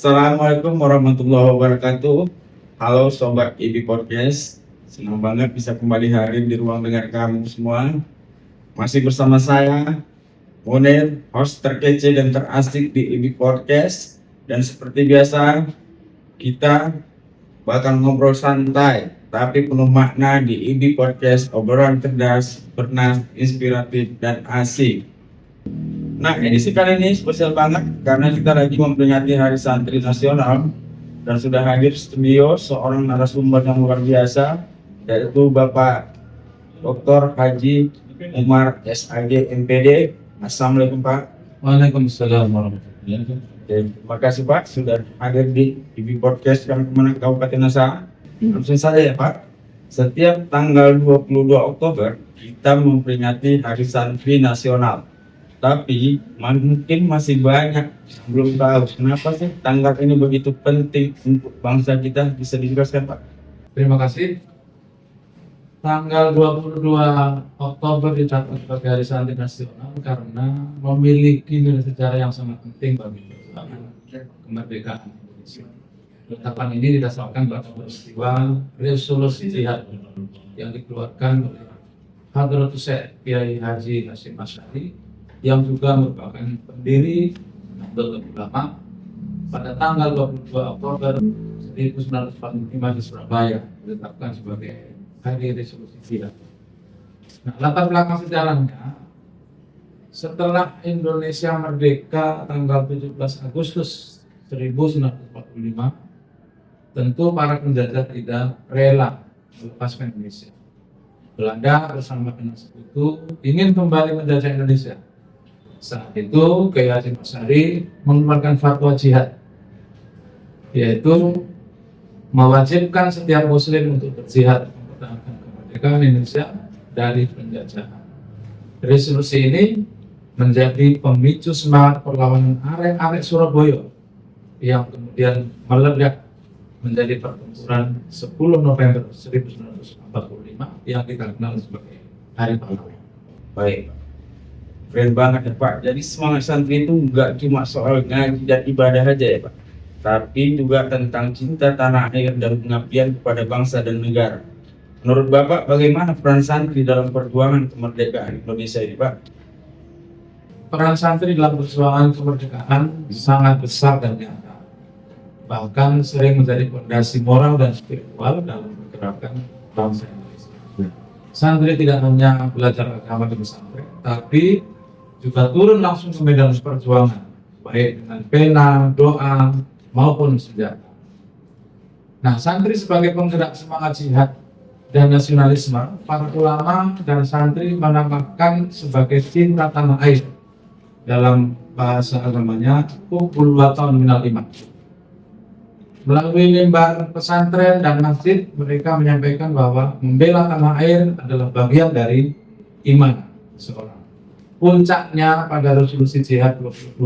Assalamualaikum warahmatullahi wabarakatuh. Halo Sobat IB Podcast, senang banget bisa kembali hadir di ruang dengar kamu semua. Masih bersama saya, Munir, host terkece dan terasik di IB Podcast. Dan seperti biasa, kita bakal ngobrol santai, tapi penuh makna di IB Podcast, obrolan cerdas, bernas, inspiratif, dan asik. Nah, edisi kali ini spesial banget karena kita lagi memperingati Hari Santri Nasional dan sudah hadir di studio seorang narasumber yang luar biasa, yaitu Bapak Dr. Haji Umar SAG MPD. Assalamualaikum Pak. Waalaikumsalam warahmatullahi wabarakatuh. Terima kasih Pak sudah hadir di IB Podcast Kemenang Kabupaten Nasa. Langsung saja ya Pak. Setiap tanggal 22 Oktober kita memperingati Hari Santri Nasional. Tapi mungkin masih banyak yang belum tahu kenapa sih tanggal ini begitu penting untuk bangsa kita, bisa dijelaskan Pak? Terima kasih. Tanggal 22 Oktober dicatat sebagai Hari Santri Nasional karena memiliki nilai sejarah yang sangat penting bagi perjuangan kemerdekaan Indonesia. Penetapan ini didasarkan pada peristiwa resolusi jihad yang dikeluarkan oleh Hadratus Syekh Kiai Haji Hasyim Asy'ari yang juga merupakan pendiri Nahdlatul Ulama pada tanggal 22 Oktober 1945 di Surabaya, ditetapkan sebagai Hari Resolusi Jihad. Nah, latar belakang sejarahnya, setelah Indonesia merdeka tanggal 17 Agustus 1945, tentu para penjajah tidak rela melepaskan Indonesia. Belanda bersama dengan sekutu ingin kembali menjajah Indonesia. Saat itu Kiai Hasyim Asy'ari mengeluarkan fatwa jihad, yaitu mewajibkan setiap muslim untuk berjihad mempertahankan kemerdekaan Indonesia dari penjajahan. Resolusi ini menjadi pemicu semangat perlawanan arek-arek Surabaya yang kemudian meledak menjadi pertempuran 10 November 1945 yang kita kenal sebagai Hari Pahlawan. Baik, keren banget ya Pak. Jadi semangat santri itu nggak cuma soal ngaji dan ibadah aja ya Pak, tapi juga tentang cinta tanah air dan pengabdian kepada bangsa dan negara. Menurut Bapak, bagaimana peran santri dalam perjuangan kemerdekaan Indonesia ini Pak? Peran santri dalam perjuangan kemerdekaan sangat besar dan nyata, bahkan sering menjadi fondasi moral dan spiritual dalam pergerakan bangsa Indonesia. Santri tidak hanya belajar agama di pesantren, tapi juga turun langsung ke medan perjuangan, baik dengan pena, doa, maupun senjata. Nah, santri sebagai penggerak semangat jihad dan nasionalisme, para ulama dan santri menamakan sebagai cinta tanah air. Dalam bahasa agamanya, hubbul watan minal iman. Melalui mimbar pesantren dan masjid, mereka menyampaikan bahwa membela tanah air adalah bagian dari iman seorang. Puncaknya pada resolusi jihad 22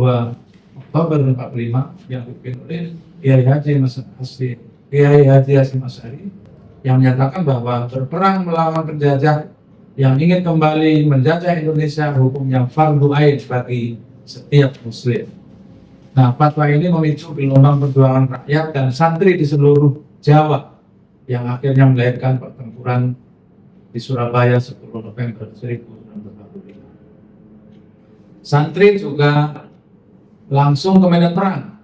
Oktober 45 yang dipimpin oleh Kiai Haji Hasyim Asy'ari yang menyatakan bahwa berperang melawan penjajah yang ingin kembali menjajah Indonesia hukumnya fardu ain bagi setiap muslim. Nah, fatwa ini memicu gelombang perjuangan rakyat dan santri di seluruh Jawa yang akhirnya melahirkan pertempuran di Surabaya 10 November 1945. Santri juga langsung ke medan perang.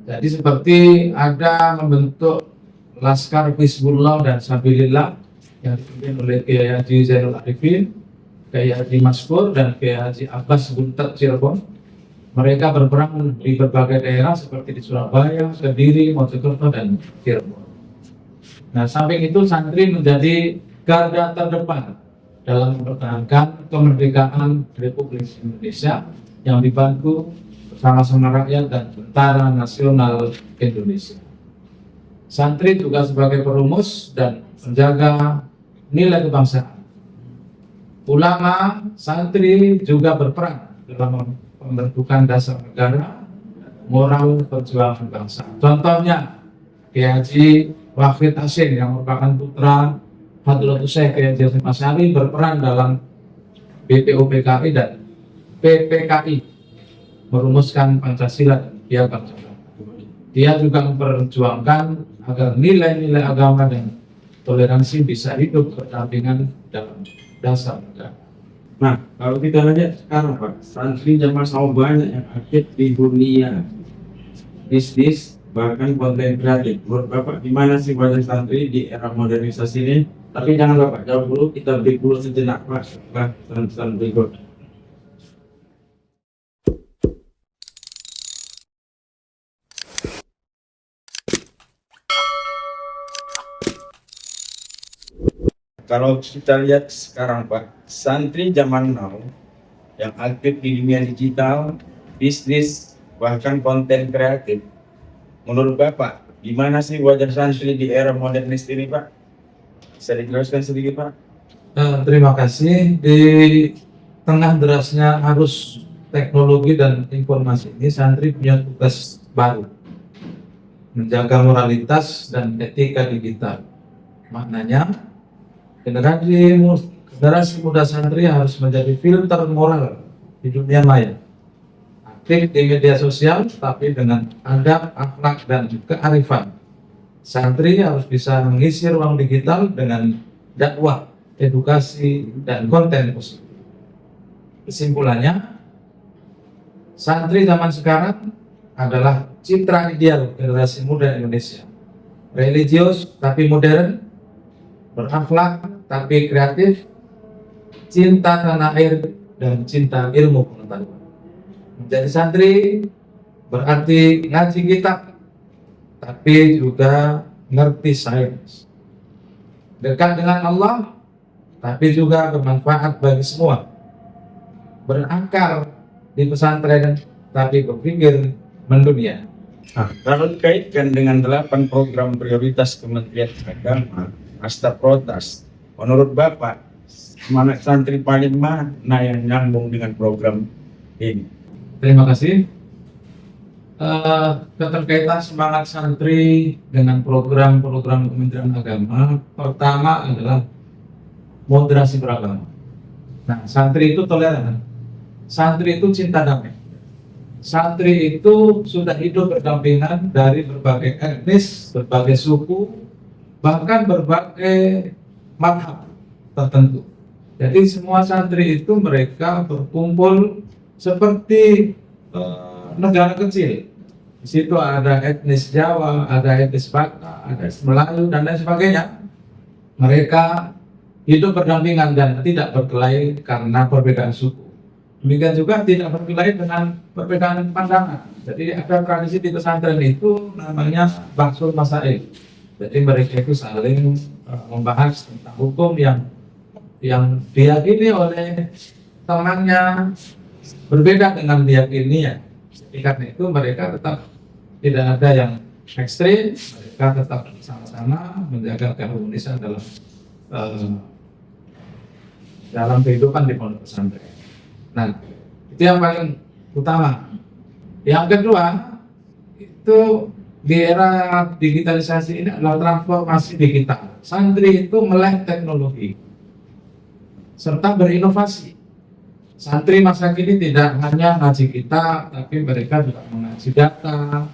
Jadi seperti ada membentuk Laskar Hizbullah dan Sabilillah yang dipimpin oleh Kiai Haji Zainul Arifin, Kiai Haji Maskur, dan Kiai Haji Abbas Buntet Cirebon. Mereka berperang di berbagai daerah seperti di Surabaya, Kediri, Mojokerto, dan Cirebon. Nah, samping itu santri menjadi garda terdepan dalam mempertahankan kemerdekaan Republik Indonesia yang dibantu bersama-sama rakyat dan Tentara Nasional Indonesia. Santri juga sebagai perumus dan penjaga nilai kebangsaan. Ulama, santri juga berperan dalam pembentukan dasar negara, moral perjuangan bangsa. Contohnya, Kiai Haji Wahid Hasyim yang merupakan putra Hadratus Syekh Kiai Haji Hasyim Asy'ari berperan dalam BPUPKI dan PPKI merumuskan Pancasila dan dia bangsa. Dia juga memperjuangkan agar nilai-nilai agama dan toleransi bisa hidup berdampingan dalam dasar negara. Nah, kalau kita lihat sekarang Pak, santri zaman sama banyak yang aktif di dunia bisnis, bahkan konten kreatif. Menurut Bapak, gimana sih wajah santri di era modernisasi ini? Tapi jangan Bapak jawab dulu, kita break dulu sejenak Pak, setelah pesan berikut. Kalau kita lihat sekarang Pak, santri zaman now yang aktif di dunia digital, bisnis, bahkan konten kreatif. Menurut Bapak, gimana sih wajah santri di era modernis ini Pak? Bisa dijelaskan sedikit Pak? Terima kasih. Di tengah derasnya arus teknologi dan informasi ini, santri punya tugas baru, menjaga moralitas dan etika digital. Maknanya, generasi muda santri harus menjadi filter moral di dunia maya. Aktif di media sosial, tapi dengan adab, akhlak, dan kearifan. Santri harus bisa mengisi ruang digital dengan dakwah, edukasi, dan konten positif. Kesimpulannya, santri zaman sekarang adalah citra ideal generasi muda Indonesia. Religius tapi modern, berakhlak tapi kreatif, cinta tanah air, dan cinta ilmu pengetahuan. Menjadi santri berarti ngaji kitab, tapi juga ngerti sains. Dekat dengan Allah, tapi juga bermanfaat bagi semua. Berakar di pesantren, tapi berpikir mendunia. Nah, kalau dikaitkan dengan 8 program prioritas Kementerian Agama, Asta Protas, menurut Bapak, semangat santri paling mana yang nyambung dengan program ini? Terima kasih. Keterkaitan semangat santri dengan program-program Kementerian Agama, pertama adalah moderasi beragama. Nah, santri itu toleran, santri itu cinta damai, santri itu sudah hidup berdampingan dari berbagai etnis, berbagai suku, bahkan berbagai madhab tertentu. Jadi semua santri itu mereka berkumpul seperti negara kecil. Di situ ada etnis Jawa, ada etnis Batak, ada etnis Melayu, dan lain sebagainya. Mereka hidup berdampingan dan tidak berkelahi karena perbedaan suku. Demikian juga tidak berkelahi dengan perbedaan pandangan. Jadi ada tradisi di pesantren itu namanya Bahsul Masail. Jadi mereka itu saling membahas tentang hukum yang diyakini oleh temannya berbeda dengan diyakininya. Karena itu mereka tetap tidak ada yang ekstrim, mereka tetap sama-sama menjaga keharmonisan dalam kehidupan di pondok pesantren. Nah, itu yang paling utama. Yang kedua, itu di era digitalisasi ini adalah transformasi digital. Santri itu melek teknologi serta berinovasi. Santri masa kini tidak hanya ngaji kita, tapi mereka juga mengaji data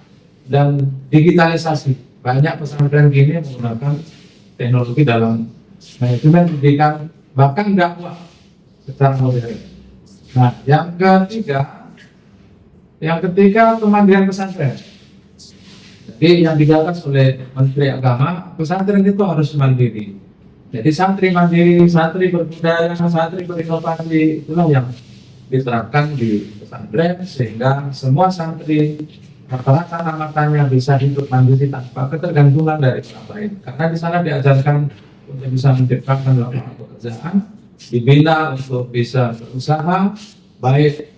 dan digitalisasi. Banyak pesantren kini menggunakan teknologi dalam manajemen pendidikan, bahkan dakwah secara modern. Nah, yang ketiga kemandirian pesantren. Jadi yang digagas oleh Menteri Agama, pesantren itu harus mandiri. Jadi santri mandiri, santri berbudaya, santri berinovasi, itulah yang diterapkan di pesantren sehingga semua santri rata-rata amatnya bisa hidup mandiri tanpa ketergantungan dari orang lain. Karena di sana diajarkan untuk bisa menciptakan lapangan pekerjaan, dibina untuk bisa berusaha, baik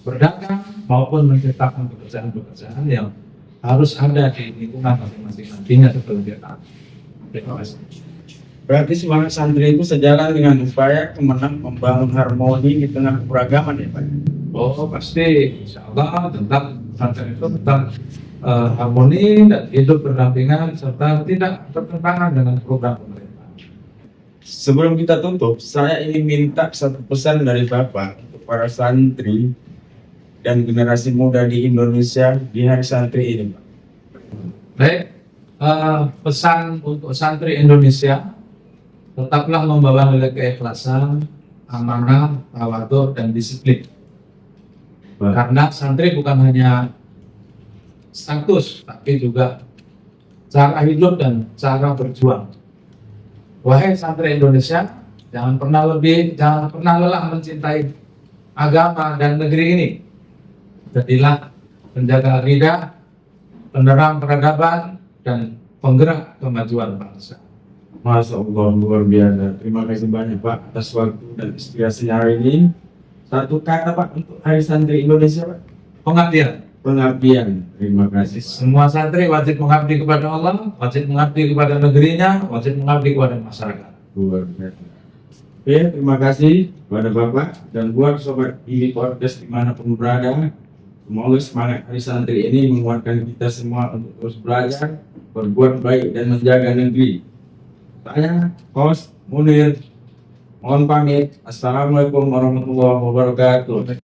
berdagang maupun menciptakan pekerjaan-pekerjaan yang harus ada di lingkungan masing-masing nantinya seperti kita. Terima kasih. Berarti semangat santri itu sejalan dengan upaya kemenang membangun harmoni di tengah keberagaman ya Pak? Oh pasti, insya Allah tentang santri itu tentang harmoni dan hidup berdampingan serta tidak bertentangan dengan program pemerintah. Sebelum kita tutup, saya ingin minta satu pesan dari Bapak untuk para santri dan generasi muda di Indonesia di Hari Santri ini, Pak? Baik, pesan untuk santri Indonesia, tetaplah membawa nilai keikhlasan, amanah, tawadhu, dan disiplin. Karena santri bukan hanya status, tapi juga cara hidup dan cara berjuang. Wahai santri Indonesia, jangan pernah lelah mencintai agama dan negeri ini. Jadilah penjaga akidah, penerang peradaban, dan penggerak kemajuan bangsa. Masya Allah, luar biasa. Terima kasih banyak Pak atas waktu dan inspirasinya hari ini. Satu kata Pak untuk Hari Santri Indonesia, Pak. Pengabdian. Pengabdian. Terima kasih. Semua santri wajib mengabdi kepada Allah, wajib mengabdi kepada negerinya, wajib mengabdi kepada masyarakat. Luar biasa. Oke, terima kasih kepada Bapak dan buat sobat IBI Podcast dimanapun berada. Semoga semangat Hari Santri ini menguatkan kita semua untuk terus belajar, berbuat baik dan menjaga negeri. Saya, host Munir, mohon pamit. Assalamualaikum warahmatullahi wabarakatuh.